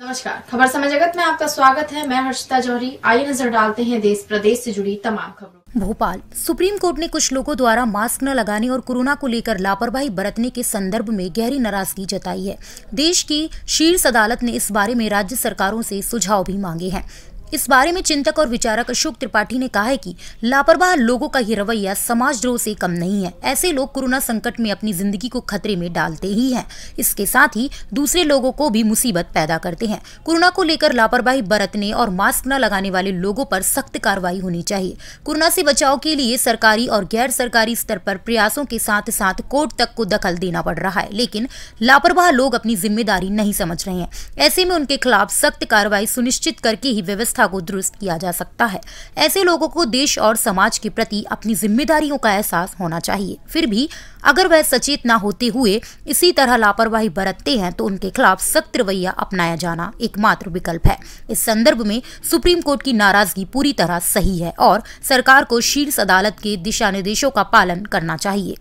नमस्कार, खबर समय जगत में आपका स्वागत है। मैं हर्षिता जौहरी। आइए नजर डालते हैं देश प्रदेश से जुड़ी तमाम खबरों। भोपाल सुप्रीम कोर्ट ने कुछ लोगों द्वारा मास्क न लगाने और कोरोना को लेकर लापरवाही बरतने के संदर्भ में गहरी नाराजगी जताई है। देश की शीर्ष अदालत ने इस बारे में राज्य सरकारों से सुझाव भी मांगे हैं। इस बारे में चिंतक और विचारक अशोक त्रिपाठी ने कहा है कि लापरवाह लोगों का ये रवैया समाजद्रोह से कम नहीं है। ऐसे लोग कोरोना संकट में अपनी जिंदगी को खतरे में डालते ही हैं, इसके साथ ही दूसरे लोगों को भी मुसीबत पैदा करते हैं। कोरोना को लेकर लापरवाही बरतने और मास्क न लगाने वाले लोगों पर सख्त कार्रवाई होनी चाहिए। कोरोना से बचाव के लिए सरकारी और गैर सरकारी स्तर पर प्रयासों के साथ साथ कोर्ट तक को दखल देना पड़ रहा है, लेकिन लापरवाह लोग अपनी जिम्मेदारी नहीं समझ रहे हैं। ऐसे में उनके खिलाफ सख्त कार्रवाई सुनिश्चित करके ही व्यवस्था को दुरुस्त किया जा सकता है। ऐसे लोगों को देश और समाज के प्रति अपनी जिम्मेदारियों का एहसास होना चाहिए। फिर भी अगर वह सचेत न होते हुए इसी तरह लापरवाही बरतते हैं तो उनके खिलाफ सख्त रवैया अपनाया जाना एकमात्र विकल्प है। इस संदर्भ में सुप्रीम कोर्ट की नाराजगी पूरी तरह सही है और सरकार को शीर्ष अदालत के दिशा निर्देशों का पालन करना चाहिए।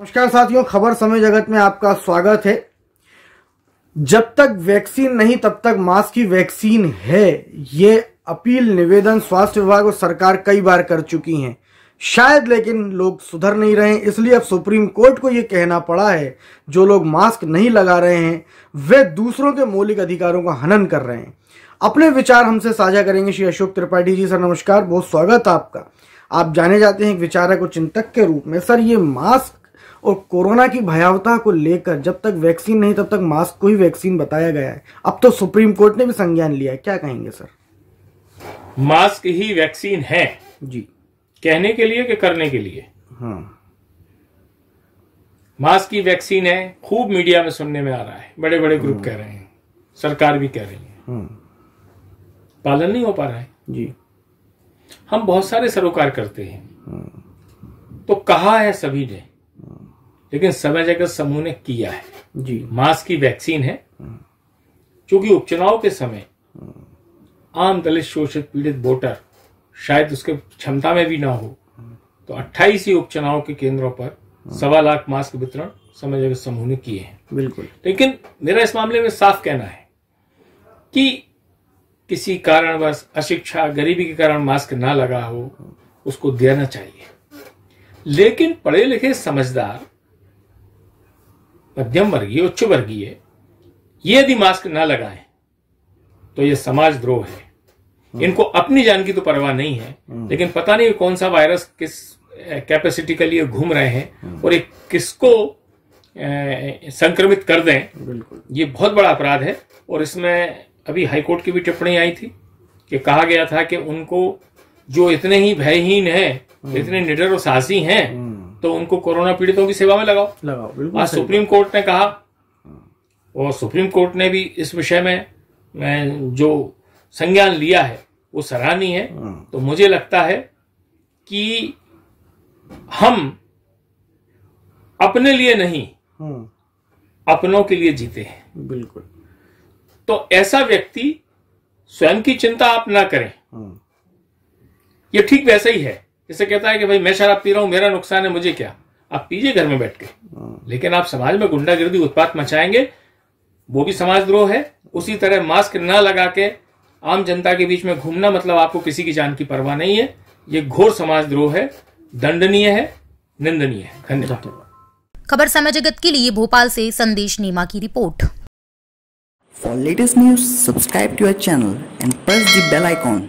नमस्कार साथियों, खबर समय जगत में आपका स्वागत है। जब तक वैक्सीन नहीं तब तक मास्क की वैक्सीन है, ये अपील निवेदन स्वास्थ्य विभाग और सरकार कई बार कर चुकी हैं शायद, लेकिन लोग सुधर नहीं रहे हैं। इसलिए अब सुप्रीम कोर्ट को ये कहना पड़ा है जो लोग मास्क नहीं लगा रहे हैं वे दूसरों के मौलिक अधिकारों का हनन कर रहे हैं। अपने विचार हमसे साझा करेंगे श्री अशोक त्रिपाठी जी। सर नमस्कार, बहुत स्वागत है आपका। आप जाने जाते हैं एक विचारक और चिंतक के रूप में। सर, ये मास्क और कोरोना की भयावता को लेकर जब तक वैक्सीन नहीं तब तक मास्क को ही वैक्सीन बताया गया है, अब तो सुप्रीम कोर्ट ने भी संज्ञान लिया है, क्या कहेंगे सर? मास्क ही वैक्सीन है जी, कहने के लिए कि करने के लिए? हाँ, मास्क की वैक्सीन है, खूब मीडिया में सुनने में आ रहा है, बड़े बड़े ग्रुप कह रहे हैं, सरकार भी कह रही है, पालन नहीं हो पा रहा है जी। हम बहुत सारे सरोकार करते हैं, तो कहा है सभी ने, लेकिन समय जगत समूह ने किया है जी। मास्क की वैक्सीन है, क्योंकि उपचुनाव के समय आम दलित शोषित पीड़ित वोटर शायद उसके क्षमता में भी ना हो, तो 28 ही उपचुनाव के केंद्रों पर 1.25 लाख मास्क वितरण समय जगत समूह ने किए हैं। बिल्कुल। लेकिन मेरा इस मामले में साफ कहना है कि किसी कारणवश अशिक्षा गरीबी के कारण मास्क ना लगा हो उसको देना चाहिए, लेकिन पढ़े लिखे समझदार मध्यम वर्गीय उच्च वर्गीय ये यदि मास्क ना लगाएं तो ये समाजद्रोह है। इनको अपनी जान की तो परवाह नहीं है, लेकिन पता नहीं कौन सा वायरस किस कैपेसिटी के लिए घूम रहे हैं और एक किसको संक्रमित कर दें, ये बहुत बड़ा अपराध है। और इसमें अभी हाईकोर्ट की भी टिप्पणी आई थी कि कहा गया था कि उनको जो इतने ही भयहीन है, इतने निडर और साहसी हैं, तो उनको कोरोना पीड़ितों की सेवा में लगाओ। आज सुप्रीम कोर्ट ने कहा, और सुप्रीम कोर्ट ने भी इस विषय में जो संज्ञान लिया है वो सराहनीय है। तो मुझे लगता है कि हम अपने लिए नहीं अपनों के लिए जीते हैं। बिल्कुल। तो ऐसा व्यक्ति स्वयं की चिंता आप ना करें। ये ठीक वैसा ही है जैसे कहता है कि भाई मैं शराब पी रहा हूं, मेरा नुकसान है, मुझे क्या, आप पीजिए घर में बैठ के, लेकिन आप समाज में गुंडागिर्दी उत्पात मचाएंगे, वो भी समाजद्रोह है। उसी तरह मास्क ना लगा के आम जनता के बीच में घूमना मतलब आपको किसी की जान की परवाह नहीं है, ये घोर समाजद्रोह है, दंडनीय है, निंदनीय है। धन्यवाद। खबर समय जगत के लिए भोपाल से संदेश नेमा की report. For latest news, subscribe to our channel and press the bell icon.